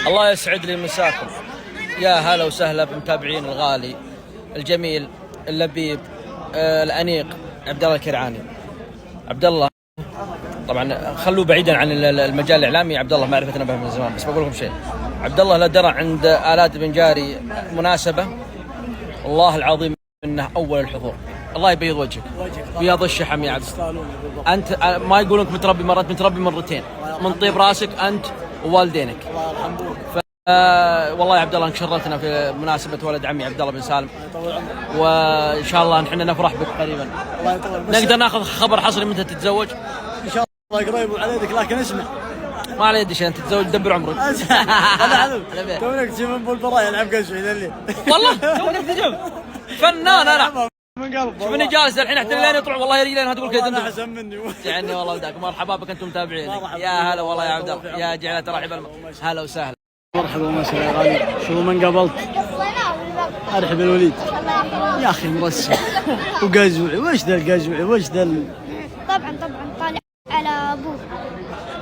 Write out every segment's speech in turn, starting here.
الله يسعد لي مساكم. يا هلا وسهلا بمتابعين الغالي الجميل اللبيب الأنيق عبد الله الكرعاني. عبد الله طبعا خلوه بعيدا عن المجال الإعلامي. عبد الله معرفتنا به من زمان، بس بقول لكم شيء. عبد الله لا درى عند آلات بن جاري مناسبة والله العظيم انه اول الحضور. الله يبيض وجهك بياض الشحم يا عبد. انت ما يقولونك متربي مرات، متربي مرتين من طيب راسك انت ووالدينك. والله يا عبد الله انك شرفتنا في مناسبه ولد عمي عبد الله بن سالم، وان شاء الله نحن نفرح بك قريبا. نقدر ناخذ خبر حصري متى تتزوج؟ ان شاء الله قريب على يدك، لكن اسمع ما على يدي شيء، انت تتزوج دبر عمرك. انا تونك تجي من بالبراء يلعب قشوي الليل. والله تونك تجي فنان انا من قلب. شوفني جالس الحين احتاج لين يطلع والله يا رجال تقول كذا. انا احسن مني يعني والله وداك. مرحبا بك انتم متابعين. يا هلا والله يا عبد الله، يا جعله ترحب. هلا وسهلا. مرحبا ومسهلا يا غالي. شو من قبلت ارحب الوليد يا اخي مرسل وقزوعي. وش ذا القزوعي؟ وش ذا طبعا طالع على ابوه.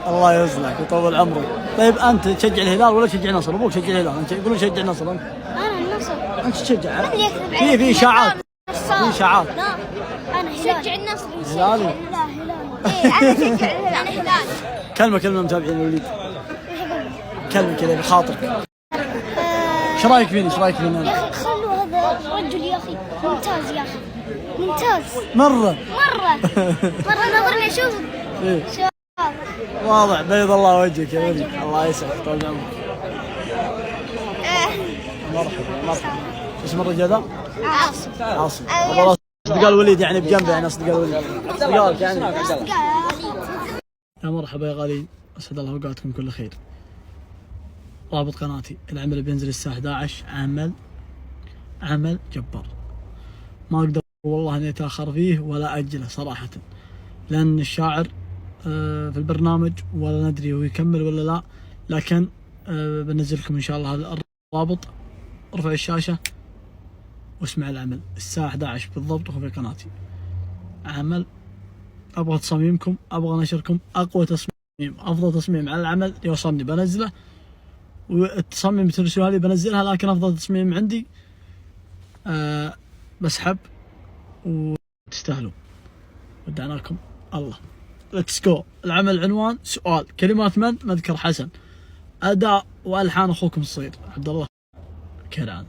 الله يصلحك ويطول عمرك. طيب انت تشجع الهلال ولا تشجع نصر؟ ابوك تشجع الهلال، انت يقولون تشجع نصر. انا النصر. انت تشجع؟ في اشاعات. في اشاعات. لا انا اشجع النصر. هلالي؟ لا هلالي. انا اشجع الهلال. انا هلالي. كلمه متابعين الوليد، كلمه كذا بخاطرك. ايش رايك فيني؟ ايش رايك فيني يا اخي خلوا هذا الرجل يا اخي ممتاز يا اخي ممتاز مره نظرني اشوف. إيه؟ واضح. بيض الله وجهك يا وليد، الله يسعدك طول عمرك. مرحبا. اسم الرجال ذا؟ عاصم. والله اصدقاء الوليد يعني بجنبه، يعني اصدقاء الوليد اصدقائك يعني. يا مرحبا يا غاليين، اسعد الله اوقاتكم كل خير. رابط قناتي العمل بينزل الساعة 11. عمل جبار، ما اقدر والله اني اتاخر فيه ولا اجله صراحة، لان الشاعر في البرنامج ولا ندري هو يكمل ولا لا، لكن بنزل لكم ان شاء الله هذا الرابط. ارفع الشاشة واسمع العمل الساعة 11 بالضبط، وهو في قناتي. عمل ابغى تصاميمكم، ابغى نشركم اقوى تصميم، افضل تصميم على العمل يوصلني بنزله، والتصميم ترسلوها لي بنزلها، لكن افضل تصميم عندي بسحب وتستاهلون. ودعناكم الله. ليتس جو. العمل عنوان سؤال، كلمات من؟ مذكر حسن، اداء والحان اخوكم الصغير عبد الله كرعاني.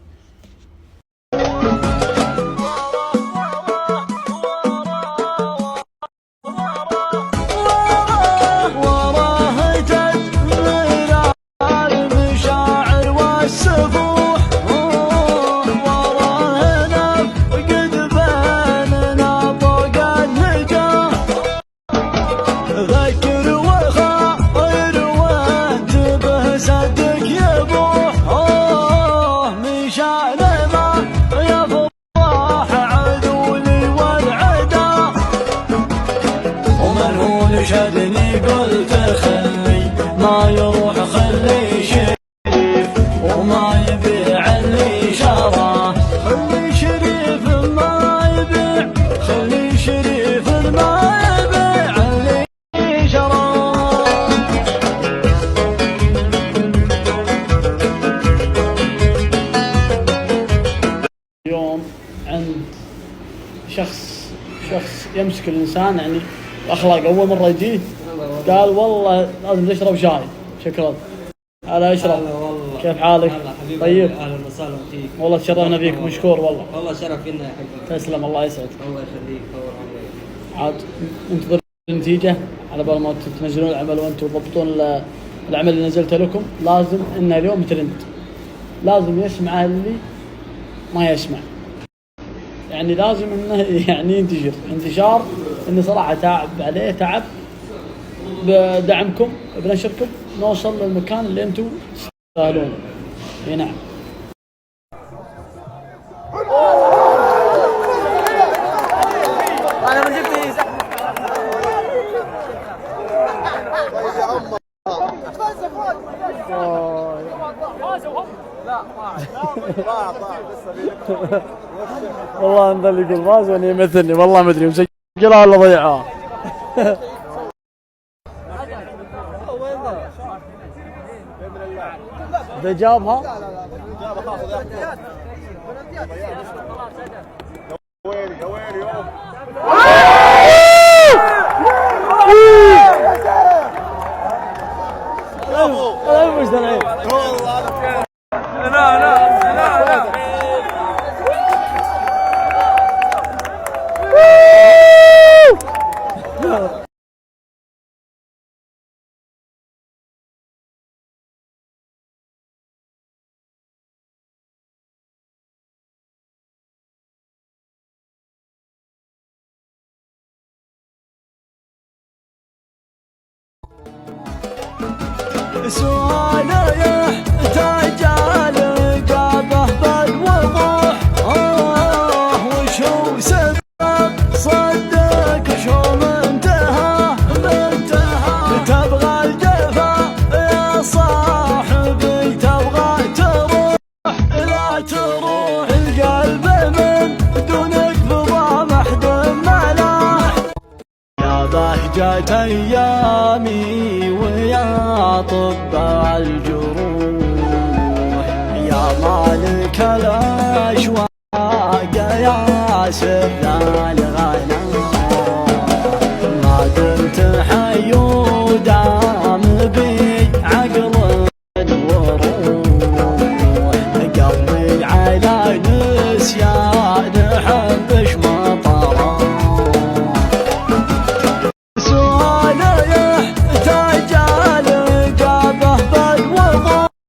شدني قلت خلي ما يروح، خلي شريف وما يبيع اللي شراه، خلي شريف ما يبيع، خلي شريف ما يبيع اللي شراه. اليوم عند شخص يمسك الانسان يعني اخلاق. اول مره يجي قال والله لازم تشرب شاي. شكرا. هلا اشرب. كيف حالك؟ طيب. اهلا وسهلا فيك. والله تشرفنا فيك، مشكور والله. والله شرف لنا يا حبيبي. تسلم، الله يسعدك. الله يخليك. طول عمرك. عاد ننتظر النتيجه على بال ما تنزلون العمل وانتم تضبطون العمل اللي نزلته لكم. لازم انه اليوم ترند، لازم يسمع اللي ما يسمع، يعني لازم انه يعني ينتشر انتشار. اني صراحه تعب بدعمكم بنشركم، نوصل للمكان اللي انتم تستاهلونه. اي نعم. انا من جبت والله انت اللي يقول فاز وانا يمثلني، والله ما ادري مسجلها ولا ضيعها. إذا جابها سؤال يحتاج لقابه بالوضوح وشو سبب صدق شو منتهى تبغى الجفا يا صاحبي تبغى تروح لا تروح القلب من دونك فضا محدم معناه يا بهجة أيامي ويا طب الجروح يا مالك الأشواق يا سر الغنى ما دمت حي ودام